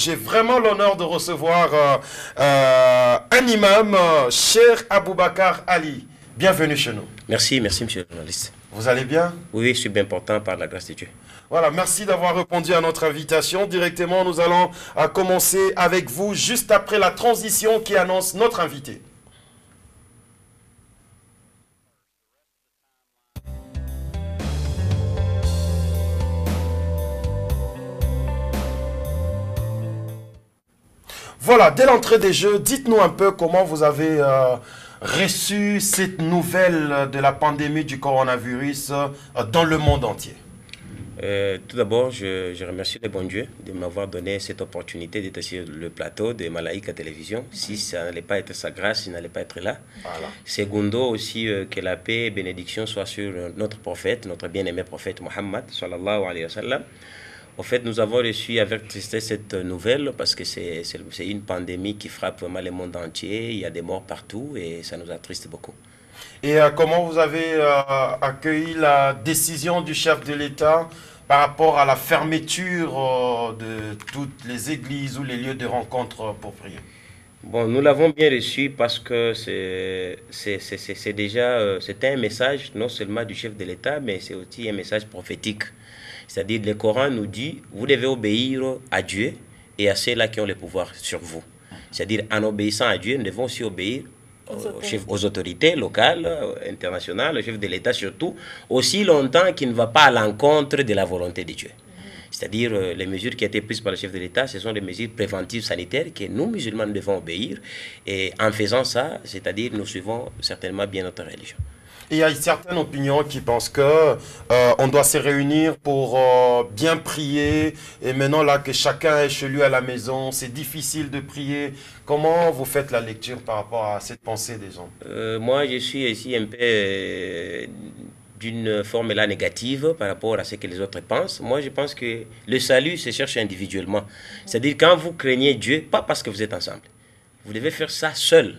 j'ai vraiment l'honneur de recevoir un imam, Cheikh Aboubakar Ali. Bienvenue chez nous. Merci, merci monsieur le journaliste. Vous allez bien? Oui, je suis bien portant par la grâce de Dieu. Voilà, merci d'avoir répondu à notre invitation. Directement, nous allons commencer avec vous juste après la transition qui annonce notre invité. Voilà, dès l'entrée des jeux, dites-nous un peu comment vous avez reçu cette nouvelle de la pandémie du coronavirus dans le monde entier. Tout d'abord, je remercie le bon Dieu de m'avoir donné cette opportunité d'être sur le plateau de Malaïka Télévision. Si ça n'allait pas être sa grâce, il n'allait pas être là. Voilà. Secondo aussi, que la paix et bénédiction soient sur notre prophète, notre bien-aimé prophète Mohammed, sallallahu alayhi wa sallam. En fait, nous avons reçu avec tristesse cette nouvelle parce que c'est une pandémie qui frappe vraiment le monde entier. Il y a des morts partout et ça nous attriste beaucoup. Et comment vous avez accueilli la décision du chef de l'État par rapport à la fermeture de toutes les églises ou les lieux de rencontre pour prier? Bon, nous l'avons bien reçu parce que c'était un message non seulement du chef de l'État, mais c'est aussi un message prophétique. C'est-à-dire, le Coran nous dit, vous devez obéir à Dieu et à ceux-là qui ont le pouvoir sur vous. C'est-à-dire, en obéissant à Dieu, nous devons aussi obéir aux autorités locales, internationales, au chef de l'État surtout, aussi longtemps qu'il ne va pas à l'encontre de la volonté de Dieu. C'est-à-dire, les mesures qui ont été prises par le chef de l'État, ce sont des mesures préventives sanitaires que nous, musulmans, nous devons obéir. Et en faisant ça, c'est-à-dire, nous suivons certainement bien notre religion. Il y a certaines opinions qui pensent que on doit se réunir pour bien prier. Et maintenant, là, que chacun est chez lui à la maison, c'est difficile de prier. Comment vous faites la lecture par rapport à cette pensée des gens? Moi, je suis ici un peu d'une forme là négative par rapport à ce que les autres pensent. Moi, je pense que le salut se cherche individuellement. C'est-à-dire, quand vous craignez Dieu, pas parce que vous êtes ensemble, vous devez faire ça seul.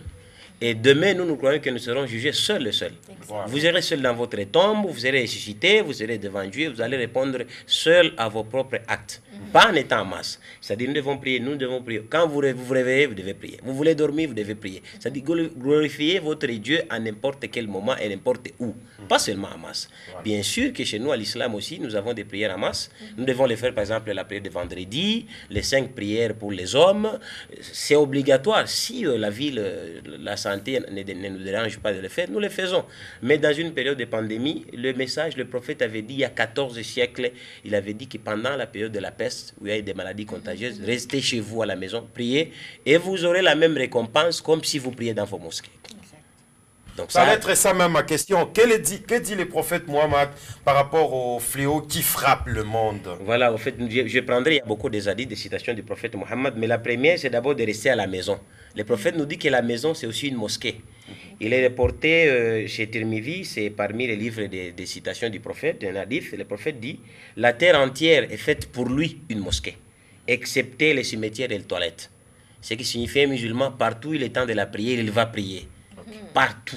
Et demain, nous croyons que nous serons jugés seuls. Vous serez seul dans votre tombe, vous serez ressuscité, vous serez devant Dieu, vous allez répondre seul à vos propres actes, pas en étant en masse. C'est-à-dire, nous devons prier. Quand vous vous réveillez, vous devez prier. Vous voulez dormir, vous devez prier. C'est-à-dire, glorifier votre Dieu à n'importe quel moment et n'importe où, pas seulement en masse. Bien sûr que chez nous, à l'islam aussi, nous avons des prières en masse. Nous devons les faire, par exemple, la prière de vendredi, les 5 prières pour les hommes. C'est obligatoire. Si la ville, la santé ne nous dérange pas de le faire, nous le faisons. Mais dans une période de pandémie, le message, le prophète avait dit il y a 14 siècles, il avait dit que pendant la période de la peste, où il y a des maladies contagieuses, restez chez vous à la maison, priez, et vous aurez la même récompense comme si vous priez dans vos mosquées. Donc ça va être ça même ma question. Que dit le prophète Mohammed par rapport au fléau qui frappe le monde? Voilà, en fait, je prendrai, il y a beaucoup des hadiths, des citations du prophète Mohammed, mais la première, c'est d'abord de rester à la maison. Le prophète nous dit que la maison, c'est aussi une mosquée. Il est reporté chez Tirmidhi, c'est parmi les livres des citations du prophète, un hadith, le prophète dit, la terre entière est faite pour lui une mosquée, excepté les cimetières et les toilettes. Ce qui signifie un musulman, partout il est temps de la prière, il va prier. Partout.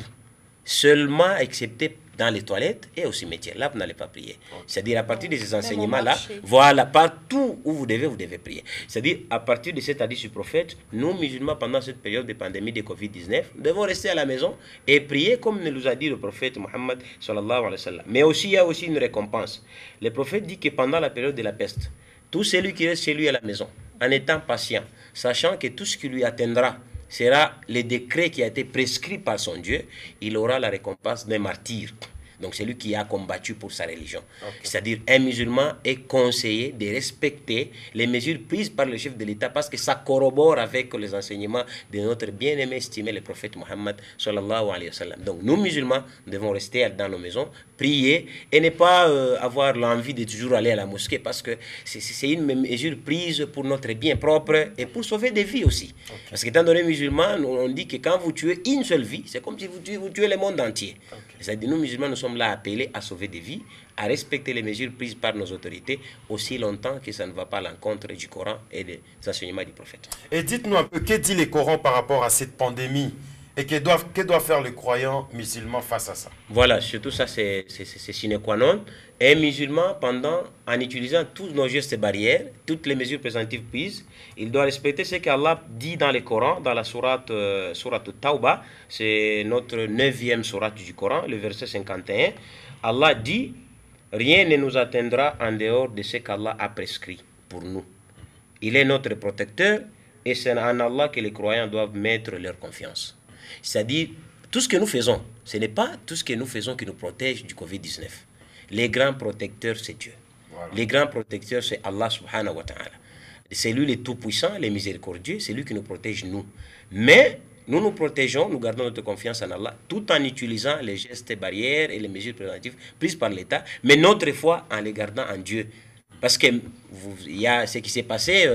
Seulement excepté dans les toilettes et au cimetière. Là, vous n'allez pas prier. C'est-à-dire, à partir de ces enseignements-là, voilà, partout où vous devez prier. C'est-à-dire, à partir de cet hadith du prophète, nous, musulmans, pendant cette période de pandémie de Covid-19, nous devons rester à la maison et prier comme nous a dit le prophète Mohammed, sallallahu alayhi wa sallam. Mais aussi, il y a aussi une récompense. Le prophète dit que pendant la période de la peste, tout celui qui reste chez lui à la maison, en étant patient, sachant que tout ce qui lui atteindra sera le décret qui a été prescrit par son Dieu, il aura la récompense d'un martyr. Donc c'est lui qui a combattu pour sa religion. C'est-à-dire un musulman est conseillé de respecter les mesures prises par le chef de l'État parce que ça corrobore avec les enseignements de notre bien-aimé estimé le prophète Mohammed sallallahu alayhi wa sallam. Donc nous musulmans devons rester dans nos maisons, prier et ne pas avoir l'envie de toujours aller à la mosquée parce que c'est une mesure prise pour notre bien propre et pour sauver des vies aussi. Parce qu'étant donné musulman, on dit que quand vous tuez une seule vie, c'est comme si vous tuez le monde entier. C'est-à-dire nous musulmans, nous sommes là appelés à sauver des vies, à respecter les mesures prises par nos autorités aussi longtemps que ça ne va pas à l'encontre du Coran et des enseignements du prophète. Et dites-nous un peu, que dit le Coran par rapport à cette pandémie? Et que doit faire le croyant musulman face à ça? Voilà, surtout ça, c'est sine qua non. Un musulman, en utilisant tous nos gestes barrières, toutes les mesures préventives prises, il doit respecter ce qu'Allah dit dans le Coran, dans la sourate Tawbah, c'est notre 9e sourate du Coran, le verset 51. Allah dit, rien ne nous atteindra en dehors de ce qu'Allah a prescrit pour nous. Il est notre protecteur et c'est en Allah que les croyants doivent mettre leur confiance. C'est-à-dire, tout ce que nous faisons, ce n'est pas tout ce que nous faisons qui nous protège du Covid-19. Les grands protecteurs, c'est Dieu. Voilà. Les grands protecteurs, c'est Allah subhanahu wa ta'ala. C'est lui le tout-puissant, le miséricordieux, c'est lui qui nous protège, nous. Mais nous nous protégeons, nous gardons notre confiance en Allah, tout en utilisant les gestes barrières et les mesures préventives prises par l'État, mais notre foi en les gardant en Dieu. Parce qu'il y a ce qui s'est passé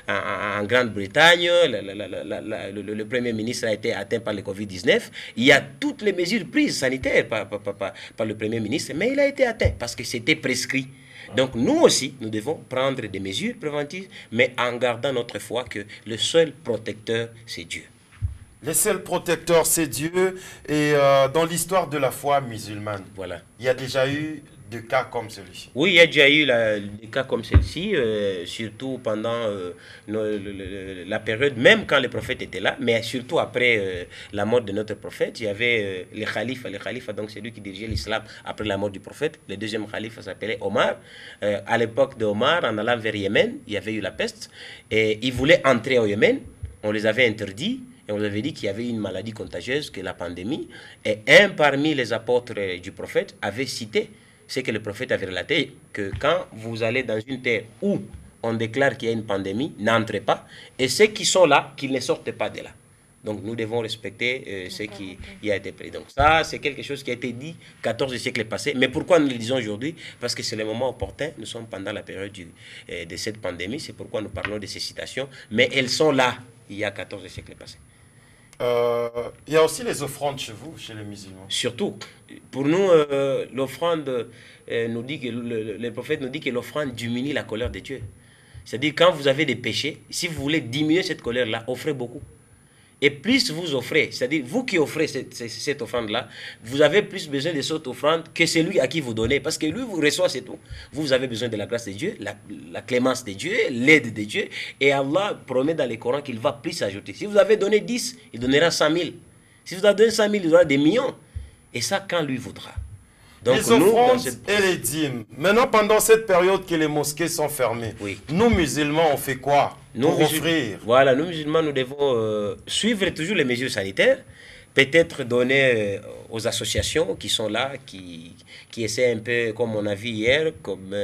en Grande-Bretagne, le Premier ministre a été atteint par le Covid-19. Il y a toutes les mesures prises sanitaires par le Premier ministre, mais il a été atteint parce que c'était prescrit. Donc nous aussi, nous devons prendre des mesures préventives, mais en gardant notre foi que le seul protecteur, c'est Dieu. Le seul protecteur, c'est Dieu. Et dans l'histoire de la foi musulmane, voilà, il y a déjà eu de cas comme celui-ci. Oui, il y a déjà eu des cas comme celui-ci, surtout pendant la période, même quand le prophète était là, mais surtout après la mort de notre prophète, il y avait le khalife, donc c'est lui qui dirigeait l'islam après la mort du prophète. Le deuxième khalife s'appelait Omar. À l'époque de Omar, en allant vers Yémen, il y avait eu la peste, et ils voulaient entrer au Yémen, on les avait interdits. Et on avait dit qu'il y avait une maladie contagieuse, que la pandémie, et un parmi les apôtres du prophète avait cité ce que le prophète avait relaté, que quand vous allez dans une terre où on déclare qu'il y a une pandémie, n'entrez pas, et ceux qui sont là, qu'ils ne sortent pas de là. Donc nous devons respecter ce qui y a été pris. Donc ça, c'est quelque chose qui a été dit 14 siècles passés. Mais pourquoi nous le disons aujourd'hui? Parce que c'est le moment opportun. Nous sommes pendant la période de cette pandémie. C'est pourquoi nous parlons de ces citations. Mais elles sont là, il y a 14 siècles passés. Il y a aussi les offrandes chez vous, chez les musulmans. Surtout, pour nous, l'offrande nous dit que le prophète nous dit que l'offrande diminue la colère de Dieu. C'est-à-dire quand vous avez des péchés, si vous voulez diminuer cette colère-là, offrez beaucoup. Et plus vous offrez, c'est-à-dire vous qui offrez cette offrande-là, vous avez plus besoin de cette offrande que celui à qui vous donnez. Parce que lui, vous reçoit, c'est tout. Vous avez besoin de la grâce de Dieu, la clémence de Dieu, l'aide de Dieu. Et Allah promet dans le Coran qu'il va plus ajouter. Si vous avez donné 10, il donnera 100 000. Si vous avez donné 100 000, il donnera des millions. Et ça, quand lui voudra. Donc, les offrandes et les dîmes. Maintenant, pendant cette période que les mosquées sont fermées, oui, nous musulmans, on fait quoi pour offrir? Voilà, nous musulmans, nous devons suivre toujours les mesures sanitaires, peut-être donner aux associations qui sont là, qui essaient un peu, comme on a vu hier, comme,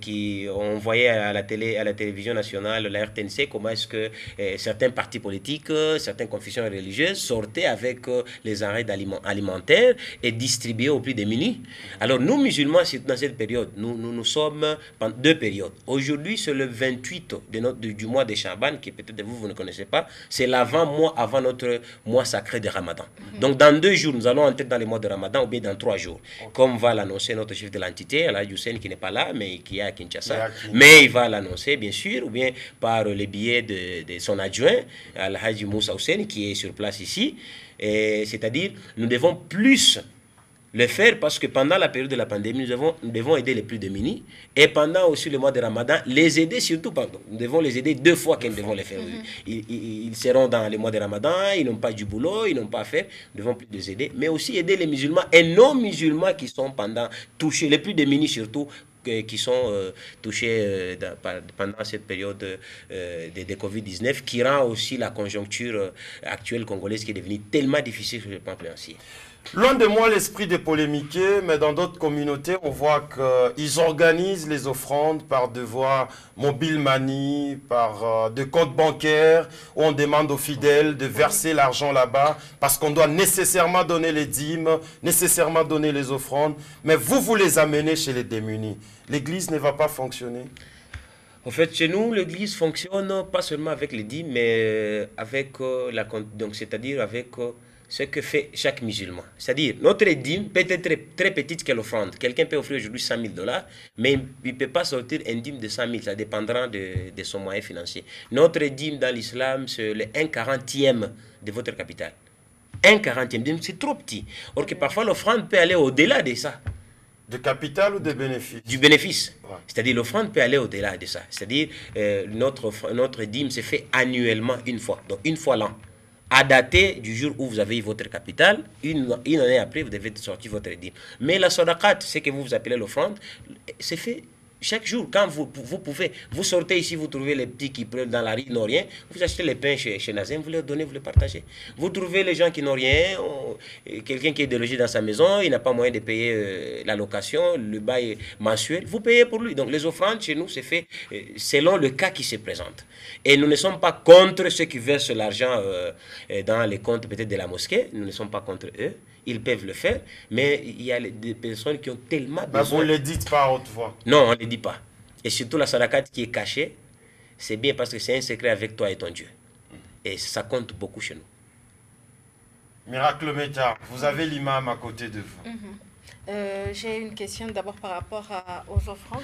qui on voyait à la télévision nationale, la RTNC, comment est-ce que certains partis politiques, certaines confessions religieuses sortaient avec les arrêts alimentaires et distribuaient aux plus démunis. Alors nous, musulmans, dans cette période, nous sommes dans deux périodes. Aujourd'hui, c'est le 28 du mois de Chaban, qui peut-être vous ne connaissez pas, c'est l'avant-mois avant notre mois sacré de Ramadan. Donc dans 2 jours, nous allons entrer dans le mois de Ramadan ou bien dans 3 jours. Comme va l'annoncer notre chef de l'entité, Alhaji Hussein, qui n'est pas là, mais qui est à Kinshasa. Mais il va l'annoncer, bien sûr, ou bien par le biais de son adjoint, Alhaji Moussa Hussein, qui est sur place ici. C'est-à-dire, nous devons plus le faire parce que pendant la période de la pandémie, nous devons aider les plus démunis. Et pendant aussi le mois de Ramadan, les aider surtout, pardon, nous devons les aider 2 fois que nous devons les faire. Ils seront dans le mois de Ramadan, ils n'ont pas du boulot, ils n'ont pas à faire, nous devons plus les aider. Mais aussi aider les musulmans et non-musulmans qui sont touchés, les plus démunis surtout, qui sont touchés pendant cette période de Covid-19, qui rend aussi la conjoncture actuelle congolaise qui est devenue tellement difficile sur le plan financier. Loin de moi l'esprit de polémiquer, mais dans d'autres communautés, on voit qu'ils organisent les offrandes par de voies mobile money, par de comptes bancaires, où on demande aux fidèles de verser l'argent là-bas, parce qu'on doit nécessairement donner les dîmes, nécessairement donner les offrandes, mais vous les amenez chez les démunis. L'Église ne va pas fonctionner? En fait, chez nous, l'Église fonctionne pas seulement avec les dîmes, mais avec c'est-à-dire avec ce que fait chaque musulman. C'est-à-dire, notre dîme peut être très petite que l'offrande. Quelqu'un peut offrir aujourd'hui 100 000 $, mais il ne peut pas sortir un dîme de 100 000. Ça dépendra de son moyen financier. Notre dîme dans l'islam, c'est le 1/40e de votre capital. Un 40e dîme, c'est trop petit. Or que parfois l'offrande peut aller au-delà de ça. De capital ou de bénéfice? Du bénéfice. Ouais. C'est-à-dire l'offrande peut aller au-delà de ça. C'est-à-dire notre dîme se fait annuellement une fois, donc une fois l'an. À dater du jour où vous avez eu votre capital, une année après, vous devez sortir votre dîme. Mais la sadaqat, ce que vous appelez l'offrande, c'est fait chaque jour. Quand vous pouvez, vous sortez ici, vous trouvez les petits qui pleurent dans la rue, n'ont rien, vous achetez les pains chez Nazem, vous leur donnez, vous les partagez. Vous trouvez les gens qui n'ont rien, quelqu'un qui est délogé dans sa maison, il n'a pas moyen de payer la location, le bail mensuel, vous payez pour lui. Donc les offrandes chez nous, c'est fait selon le cas qui se présente. Et nous ne sommes pas contre ceux qui versent l'argent dans les comptes peut-être de la mosquée, nous ne sommes pas contre eux. Ils peuvent le faire, mais il y a des personnes qui ont tellement besoin. Vous ne le dites pas à haute voix. Non, on ne le dit pas. Et surtout la sadakat qui est cachée, c'est bien parce que c'est un secret avec toi et ton Dieu. Et ça compte beaucoup chez nous. Miracle Méta, vous avez l'imam à côté de vous. J'ai une question d'abord par rapport aux offrandes.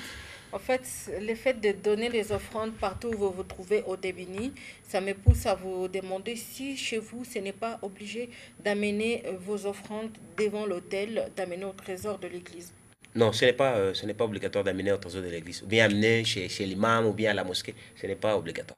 En fait, le fait de donner les offrandes partout où vous vous trouvez au démunis, ça me pousse à vous demander si chez vous, ce n'est pas obligé d'amener vos offrandes devant l'autel, d'amener au trésor de l'église. Non, ce n'est pas obligatoire d'amener au trésor de l'église. Ou bien amener chez l'imam ou bien à la mosquée. Ce n'est pas obligatoire.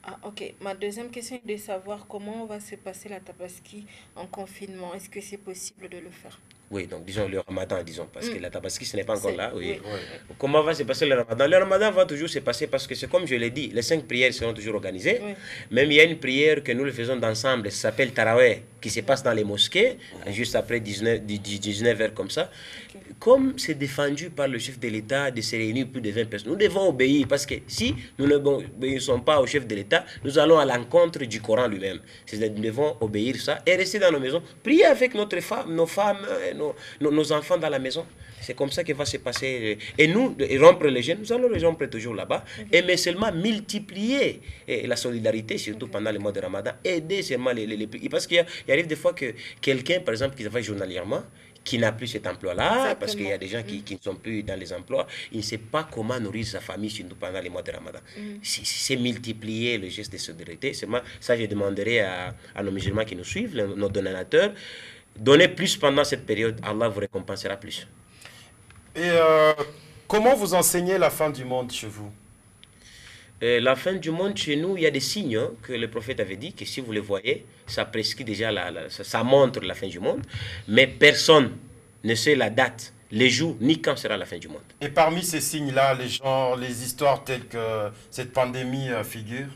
Ah, ok. Ma deuxième question est de savoir comment va se passer la tabaski en confinement. Est-ce que c'est possible de le faire? Oui, donc disons le ramadan, disons, parce que la tabaski, ce n'est pas encore là. Oui. Oui. Comment va se passer le ramadan? Le ramadan va toujours se passer parce que c'est comme je l'ai dit, les 5 prières seront toujours organisées. Oui. Même il y a une prière que nous le faisons d'ensemble, ça s'appelle Taraweh, qui se passe dans les mosquées, juste après 19h comme ça. Okay. Comme c'est défendu par le chef de l'État de se réunir plus de 20 personnes, nous devons obéir parce que si nous n'obéissons pas au chef de l'État, nous allons à l'encontre du Coran lui-même. C'est-à-dire nous devons obéir ça et rester dans nos maisons, prier avec nos femmes, nos enfants dans la maison. C'est comme ça que va se passer. Et nous, rompre les jeûnes, nous allons les rompre toujours là-bas. Okay. Mais seulement multiplier la solidarité, surtout pendant le mois de Ramadan. Aider seulement les parce qu'il arrive des fois que quelqu'un, par exemple, qui travaille journalièrement, qui n'a plus cet emploi-là, parce qu'il y a des gens qui ne sont plus dans les emplois, il ne sait pas comment nourrir sa famille, surtout pendant les mois de Ramadan. C'est multiplier le geste de solidarité. Seulement, ça, je demanderai à nos musulmans qui nous suivent, nos donateurs, donnez plus pendant cette période, Allah vous récompensera plus. Et comment vous enseignez la fin du monde chez vous? La fin du monde chez nous, il y a des signes que le prophète avait dit que si vous les voyez, ça prescrit déjà, ça montre la fin du monde. Mais personne ne sait la date, les jours, ni quand sera la fin du monde. Et parmi ces signes-là, les histoires telles que cette pandémie figure?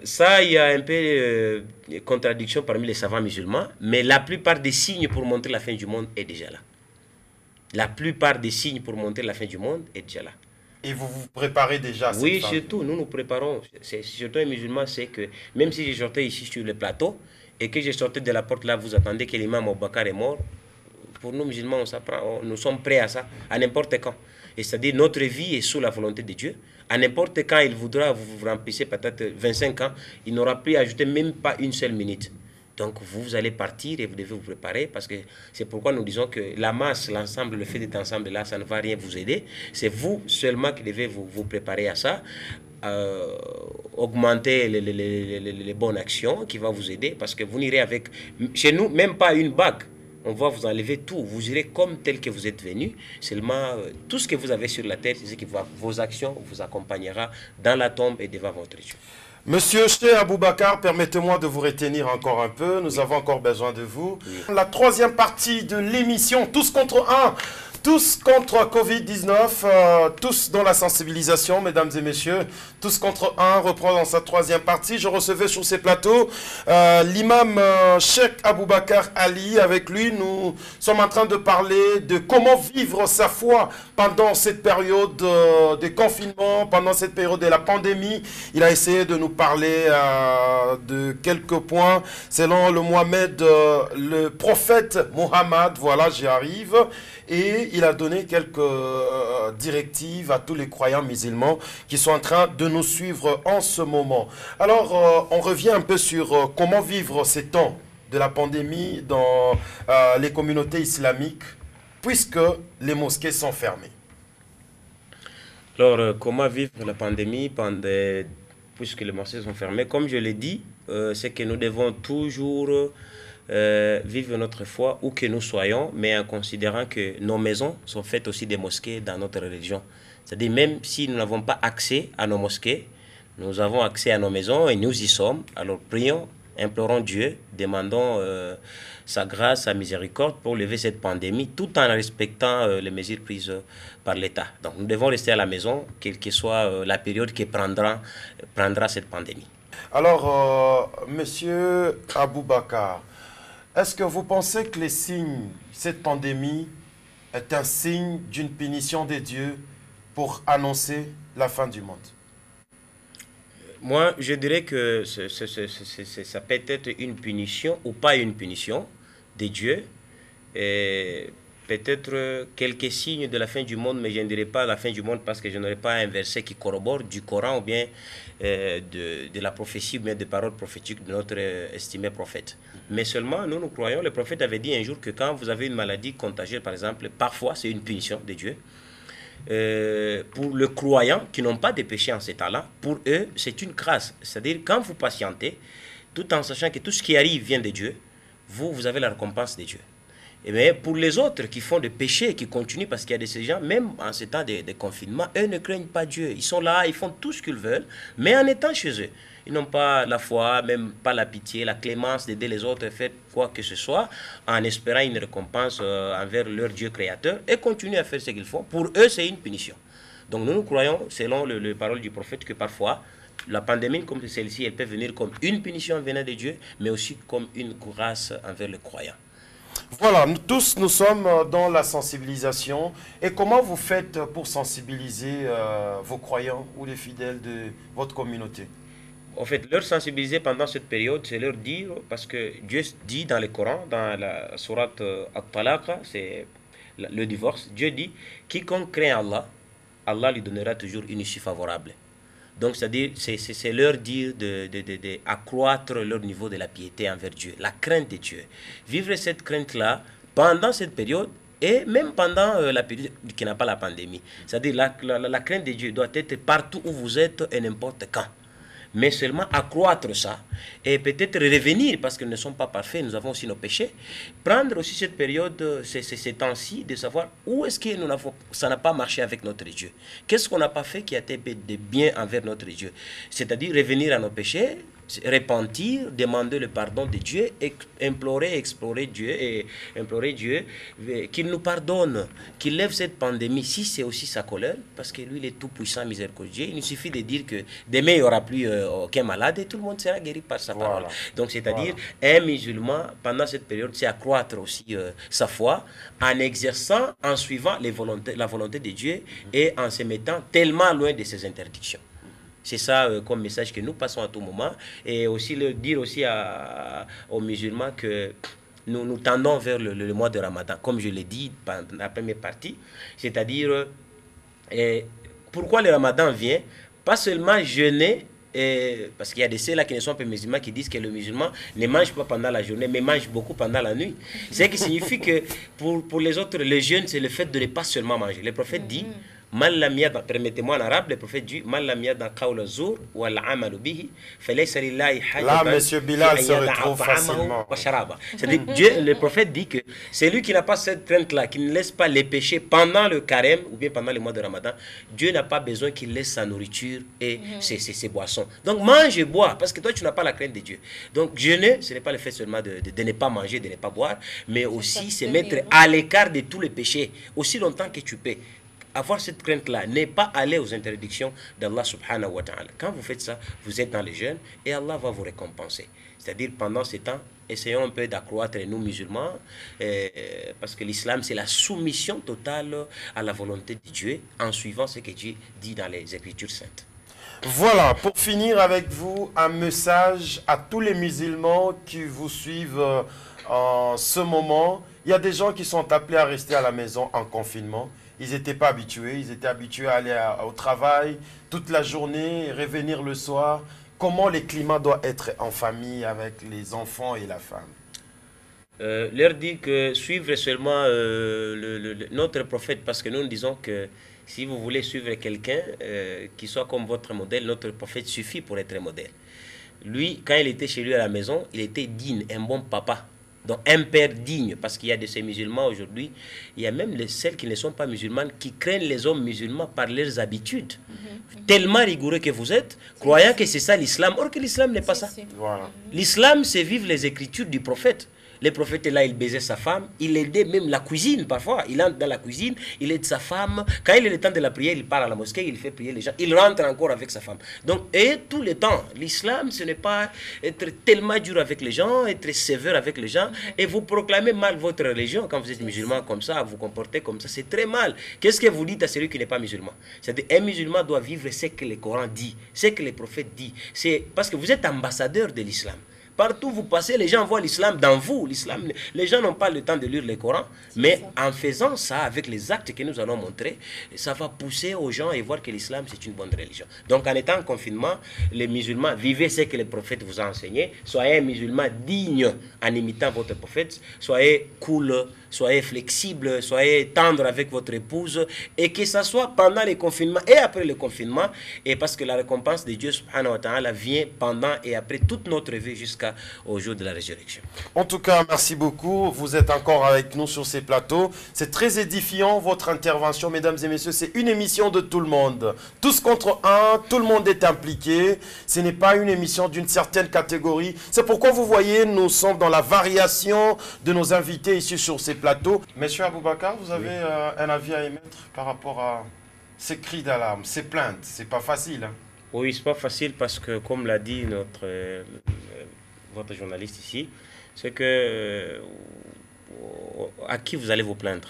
Ça, il y a un peu de contradiction parmi les savants musulmans, mais la plupart des signes pour montrer la fin du monde est déjà là. La plupart des signes pour montrer la fin du monde est déjà là. Et vous vous préparez déjà à cette Oui, fin? surtout, nous nous préparons. Surtout un musulman, c'est que même si je sortais ici sur le plateau et que je sortais de la porte là, vous attendez que l'imam Abubakar est mort, pour nous musulmans, nous sommes prêts à ça, à n'importe quand. Et c'est-à-dire notre vie est sous la volonté de Dieu. À n'importe quand il voudra, vous remplissez peut-être 25 ans, il n'aura plus ajouté même pas une seule minute. Donc vous allez partir et vous devez vous préparer parce que c'est pourquoi nous disons que la masse, l'ensemble, le fait d'être ensemble là, ça ne va rien vous aider. C'est vous seulement qui devez vous préparer à ça, augmenter les bonnes actions qui vont vous aider parce que vous n'irez avec, chez nous, même pas une bague. On va vous enlever tout. Vous irez comme tel que vous êtes venu. Seulement, tout ce que vous avez sur la tête, c'est ce qui va, vos actions vous accompagnera dans la tombe et devant votre Dieu. Monsieur Cheikh Aboubacar, permettez-moi de vous retenir encore un peu. Nous avons encore besoin de vous. Oui. La troisième partie de l'émission, Tous contre un. Tous contre Covid-19, tous dans la sensibilisation, mesdames et messieurs. Tous contre un reprend dans sa troisième partie. Je recevais sur ces plateaux l'imam Cheikh Aboubacar Ali. Avec lui, nous sommes en train de parler de comment vivre sa foi pendant cette période de confinement, pendant cette période de la pandémie. Il a essayé de nous parler de quelques points. Selon le Mohamed, le prophète Mohammed, voilà, j'y arrive. Et il a donné quelques directives à tous les croyants musulmans qui sont en train de nous suivre en ce moment. Alors, on revient un peu sur comment vivre ces temps de la pandémie dans les communautés islamiques, puisque les mosquées sont fermées. Alors, comment vivre la pandémie puisque les mosquées sont fermées. Comme je l'ai dit, c'est que nous devons toujours vivre notre foi où que nous soyons, mais en considérant que nos maisons sont faites aussi des mosquées dans notre religion. C'est-à-dire même si nous n'avons pas accès à nos mosquées, nous avons accès à nos maisons et nous y sommes. Alors prions, implorons Dieu, demandons sa grâce, sa miséricorde pour lever cette pandémie tout en respectant les mesures prises par l'État. Donc nous devons rester à la maison, quelle que soit la période que prendra cette pandémie. Alors, Monsieur Aboubakar, est-ce que vous pensez que les signes, cette pandémie est un signe d'une punition de Dieu pour annoncer la fin du monde? Moi, je dirais que ça peut être une punition ou pas une punition de Dieu. Peut-être quelques signes de la fin du monde, mais je ne dirais pas la fin du monde parce que je n'aurai pas un verset qui corrobore du Coran ou bien de la prophétie ou bien des paroles prophétiques de notre estimé prophète. Mais seulement, nous croyons, le prophète avait dit un jour que quand vous avez une maladie contagieuse, par exemple, parfois c'est une punition de Dieu. Pour les croyants qui n'ont pas de péché en ces temps-là, pour eux, c'est une grâce. C'est-à-dire, quand vous patientez, tout en sachant que tout ce qui arrive vient de Dieu, vous avez la récompense de Dieu. Et bien, pour les autres qui font des péchés, qui continuent, parce qu'il y a de ces gens, même en ces temps de confinement, eux ne craignent pas Dieu. Ils sont là, ils font tout ce qu'ils veulent, mais en étant chez eux. Ils n'ont pas la foi, même pas la pitié, la clémence d'aider les autres à faire quoi que ce soit, en espérant une récompense envers leur Dieu créateur, et continuent à faire ce qu'ils font. Pour eux, c'est une punition. Donc nous croyons, selon les paroles du prophète, que parfois, la pandémie comme celle-ci, elle peut venir comme une punition venant de Dieu, mais aussi comme une grâce envers les croyants. Voilà, nous sommes dans la sensibilisation. Et comment vous faites pour sensibiliser vos croyants ou les fidèles de votre communauté? En fait, leur sensibiliser pendant cette période, c'est leur dire, parce que Dieu dit dans le Coran, dans la sourate At-Talaq, c'est le divorce, Dieu dit, quiconque craint Allah, Allah lui donnera toujours une issue favorable. Donc, c'est-à-dire, c'est leur dire d'accroître leur niveau de la piété envers Dieu, la crainte de Dieu. Vivre cette crainte-là pendant cette période et même pendant la période qui n'a pas la pandémie. C'est-à-dire, la crainte de Dieu doit être partout où vous êtes et n'importe quand. Mais seulement accroître ça et peut-être revenir parce que nous ne sommes pas parfaits, nous avons aussi nos péchés. Prendre aussi cette période, ces temps-ci, de savoir où est-ce que ça n'a pas marché avec notre Dieu. Qu'est-ce qu'on n'a pas fait qui a été de bien envers notre Dieu. C'est-à-dire revenir à nos péchés, repentir, demander le pardon de Dieu, implorer Dieu qu'il nous pardonne, qu'il lève cette pandémie, si c'est aussi sa colère, parce que lui il est tout puissant, miséricordieux. Il nous suffit de dire que demain il n'y aura plus aucun malade et tout le monde sera guéri par sa parole. Donc c'est-à-dire un musulman pendant cette période, c'est accroître aussi sa foi en exerçant, en suivant la volonté de Dieu et en se mettant tellement loin de ses interdictions. C'est ça comme message que nous passons à tout moment. Et aussi dire aussi aux musulmans que nous tendons vers le mois de Ramadan, comme je l'ai dit dans la première partie. C'est-à-dire, pourquoi le Ramadan vient? Pas seulement jeûner, parce qu'il y a des ceux-là qui ne sont pas musulmans qui disent que le musulman ne mange pas pendant la journée, mais mange beaucoup pendant la nuit. Ce qui signifie que pour les autres, le jeûne, c'est le fait de ne pas seulement manger. Le prophète dit... permettez-moi en arabe, le prophète dit là, monsieur Bilal se retrouve facilement. C'est-à-dire, le prophète dit que c'est lui qui n'a pas cette crainte-là, qui ne laisse pas les péchés pendant le carême ou bien pendant le mois de Ramadan. Dieu n'a pas besoin qu'il laisse sa nourriture et ses boissons. Donc mange et bois, parce que toi tu n'as pas la crainte de Dieu. Donc jeûner, ce n'est pas le fait seulement de ne pas manger, de ne pas boire, mais aussi se mettre à l'écart de tous les péchés, aussi longtemps que tu peux. Avoir cette crainte-là, n'est pas aller aux interdictions d'Allah subhanahu wa ta'ala. Quand vous faites ça, vous êtes dans les jeûnes et Allah va vous récompenser. C'est-à-dire, pendant ces temps, essayons un peu d'accroître nous musulmans, parce que l'islam, c'est la soumission totale à la volonté de Dieu, en suivant ce que Dieu dit dans les Écritures saintes. Voilà, pour finir avec vous, un message à tous les musulmans qui vous suivent en ce moment. Il y a des gens qui sont appelés à rester à la maison en confinement. Ils n'étaient pas habitués, ils étaient habitués à aller au travail toute la journée, revenir le soir. Comment le climat doit être en famille avec les enfants et la femme? Leur dire que suivre seulement notre prophète, parce que nous disons que Si vous voulez suivre quelqu'un qui soit comme votre modèle, notre prophète suffit pour être modèle. Lui, quand il était chez lui à la maison, il était digne, un bon papa. Donc un père digne, parce qu'il y a de ces musulmans aujourd'hui, il y a même celles qui ne sont pas musulmanes qui craignent les hommes musulmans par leurs habitudes. Tellement rigoureux que vous êtes, croyant que c'est ça l'islam, or que l'islam n'est pas ça. Voilà. L'islam, c'est vivre les écritures du prophète. Le prophète est là, il baisait sa femme, il aidait même la cuisine parfois. Il entre dans la cuisine, il aide sa femme. Quand il est le temps de la prière, il part à la mosquée, il fait prier les gens. Il rentre encore avec sa femme. Donc, et tout le temps, l'islam, ce n'est pas être tellement dur avec les gens, être sévère avec les gens, et vous proclamez mal votre religion quand vous êtes musulman comme ça, vous comportez comme ça, c'est très mal. Qu'est-ce que vous dites à celui qui n'est pas musulman? C'est-à-dire, un musulman doit vivre ce que le Coran dit, ce que les prophètes disent. C'est parce que vous êtes ambassadeur de l'islam. Partout où vous passez, les gens voient l'islam dans vous. L'islam, les gens n'ont pas le temps de lire le Coran, mais en faisant ça, avec les actes que nous allons montrer, ça va pousser aux gens et voir que l'islam, c'est une bonne religion. Donc, en étant en confinement, les musulmans, vivez ce que le prophète vous a enseigné. Soyez un musulman digne en imitant votre prophète. Soyez cool, soyez flexible, soyez tendre avec votre épouse, et que ça soit pendant le confinement et après le confinement, et parce que la récompense de Dieu subhanahu wa ta'ala vient pendant et après toute notre vie jusqu'au jour de la résurrection. En tout cas, merci beaucoup. Vous êtes encore avec nous sur ces plateaux. C'est très édifiant votre intervention, mesdames et messieurs. C'est une émission de tout le monde. Tous contre un, tout le monde est impliqué. Ce n'est pas une émission d'une certaine catégorie. C'est pourquoi vous voyez, nous sommes dans la variation de nos invités ici sur ces plateaux. Monsieur Aboubakar, vous avez un avis à émettre par rapport à ces cris d'alarme, ces plaintes? C'est pas facile, hein? Oui, c'est pas facile parce que, comme l'a dit votre journaliste ici, c'est que à qui vous allez vous plaindre?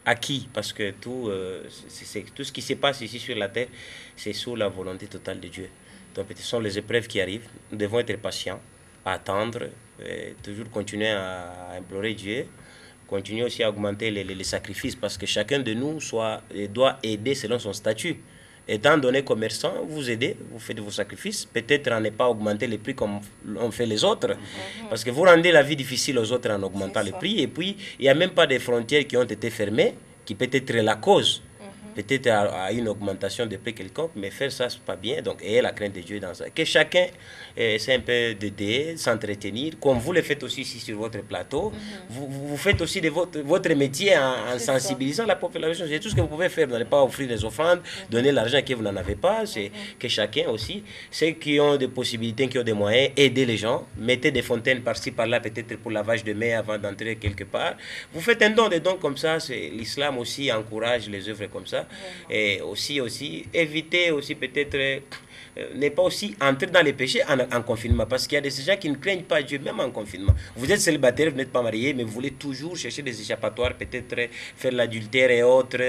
À qui? Parce que tout ce qui se passe ici sur la terre, c'est sous la volonté totale de Dieu. Donc, ce sont les épreuves qui arrivent. Nous devons être patients, attendre, toujours continuer à implorer Dieu. Continuer aussi à augmenter les sacrifices parce que chacun de nous doit aider selon son statut. Étant donné commerçant, vous aidez, vous faites vos sacrifices. Peut-être en ne pas augmenter les prix comme on fait les autres. Parce que vous rendez la vie difficile aux autres en augmentant les prix. Et puis, il n'y a même pas de frontières qui ont été fermées, qui peut être la cause. Peut-être à une augmentation de prix quelconque, mais faire ça, c'est pas bien. Donc, ayez la crainte de Dieu dans ça. Que chacun essaie un peu d'aider, s'entretenir, comme vous le faites aussi ici sur votre plateau. Vous faites aussi de votre métier en sensibilisant la population. C'est tout ce que vous pouvez faire. Vous n'allez pas offrir des offrandes, donner l'argent que vous n'en avez pas. C'est que chacun aussi, ceux qui ont des possibilités, qui ont des moyens, aider les gens. Mettez des fontaines par-ci, par-là, peut-être pour lavage de mains avant d'entrer quelque part. Vous faites un don, des dons comme ça. L'islam aussi encourage les œuvres comme ça. Et aussi éviter aussi peut-être n'est pas aussi entrer dans les péchés en confinement, parce qu'il y a des gens qui ne craignent pas Dieu même en confinement. Vous êtes célibataire, vous n'êtes pas marié, mais vous voulez toujours chercher des échappatoires, peut-être faire l'adultère et autres,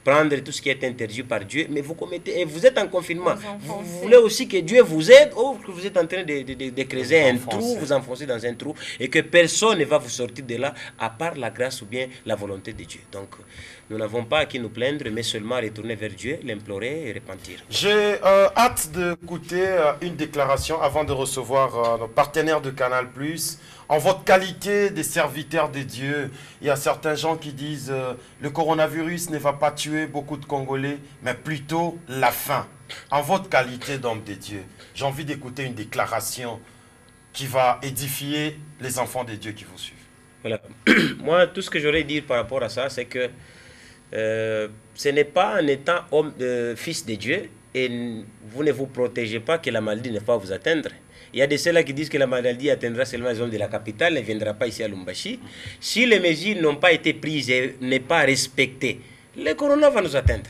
prendre tout ce qui est interdit par Dieu, mais vous commettez, et vous êtes en confinement. Vous voulez aussi que Dieu vous aide, ou que vous êtes en train de creuser un trou, vous enfoncer dans un trou, et que personne ne va vous sortir de là, à part la grâce ou bien la volonté de Dieu. Donc, nous n'avons pas à qui nous plaindre, mais seulement à retourner vers Dieu, l'implorer et repentir. J'ai hâte d'écouter une déclaration avant de recevoir nos partenaires de Canal+. En votre qualité de serviteur de Dieu, il y a certains gens qui disent le coronavirus ne va pas tuer beaucoup de Congolais, mais plutôt la faim. En votre qualité d'homme de Dieu, j'ai envie d'écouter une déclaration qui va édifier les enfants de Dieu qui vous suivent. Voilà. Moi, tout ce que j'aurais à dire par rapport à ça, c'est que ce n'est pas en étant fils de Dieu et vous ne vous protégez pas que la maladie ne va pas vous atteindre. Il y a de ceux-là qui disent que la maladie atteindra seulement les hommes de la capitale, ne viendra pas ici à Lumbashi. Si les mesures n'ont pas été prises et n'est pas respectées, le corona va nous atteindre.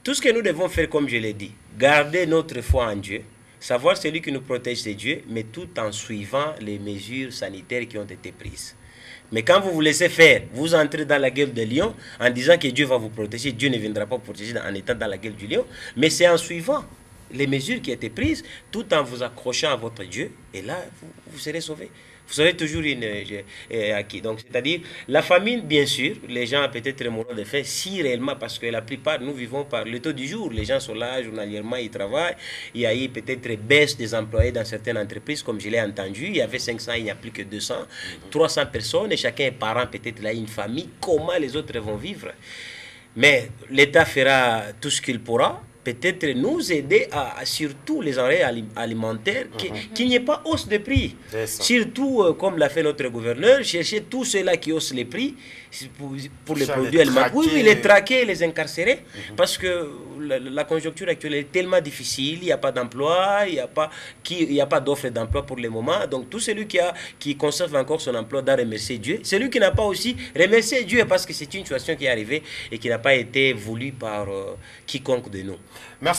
Tout ce que nous devons faire, comme je l'ai dit, garder notre foi en Dieu, savoir celui qui nous protège, c'est Dieu, mais tout en suivant les mesures sanitaires qui ont été prises. Mais quand vous vous laissez faire, vous entrez dans la gueule du lion en disant que Dieu va vous protéger. Dieu ne viendra pas vous protéger en étant dans la gueule du lion. Mais c'est en suivant les mesures qui ont été prises, tout en vous accrochant à votre Dieu. Et là, vous serez sauvés. Vous serez toujours acquis. Donc, c'est-à-dire, la famine, bien sûr, les gens peut-être mourront de faim, si réellement, parce que la plupart, nous vivons par le taux du jour. Les gens sont là, journalièrement, ils travaillent. Il y a eu peut-être baisse des employés dans certaines entreprises, comme je l'ai entendu. Il y avait 500, il n'y a plus que 200. 300 personnes, et chacun est parent, peut-être là, une famille. Comment les autres vont vivre? Mais l'État fera tout ce qu'il pourra, peut-être nous aider à surtout les denrées alimentaires, qu'il n'y ait pas hausse de prix. Surtout, comme l'a fait notre gouverneur, chercher tous ceux-là qui haussent les prix pour les produits alimentaires. Oui, les traquer, les incarcérer, parce que la conjoncture actuelle est tellement difficile, il n'y a pas d'emploi, il n'y a pas d'offre d'emploi pour le moment. Donc tout celui qui conserve encore son emploi doit remercier Dieu. Celui qui n'a pas aussi, remercier Dieu parce que c'est une situation qui est arrivée et qui n'a pas été voulue par quiconque de nous. Merci.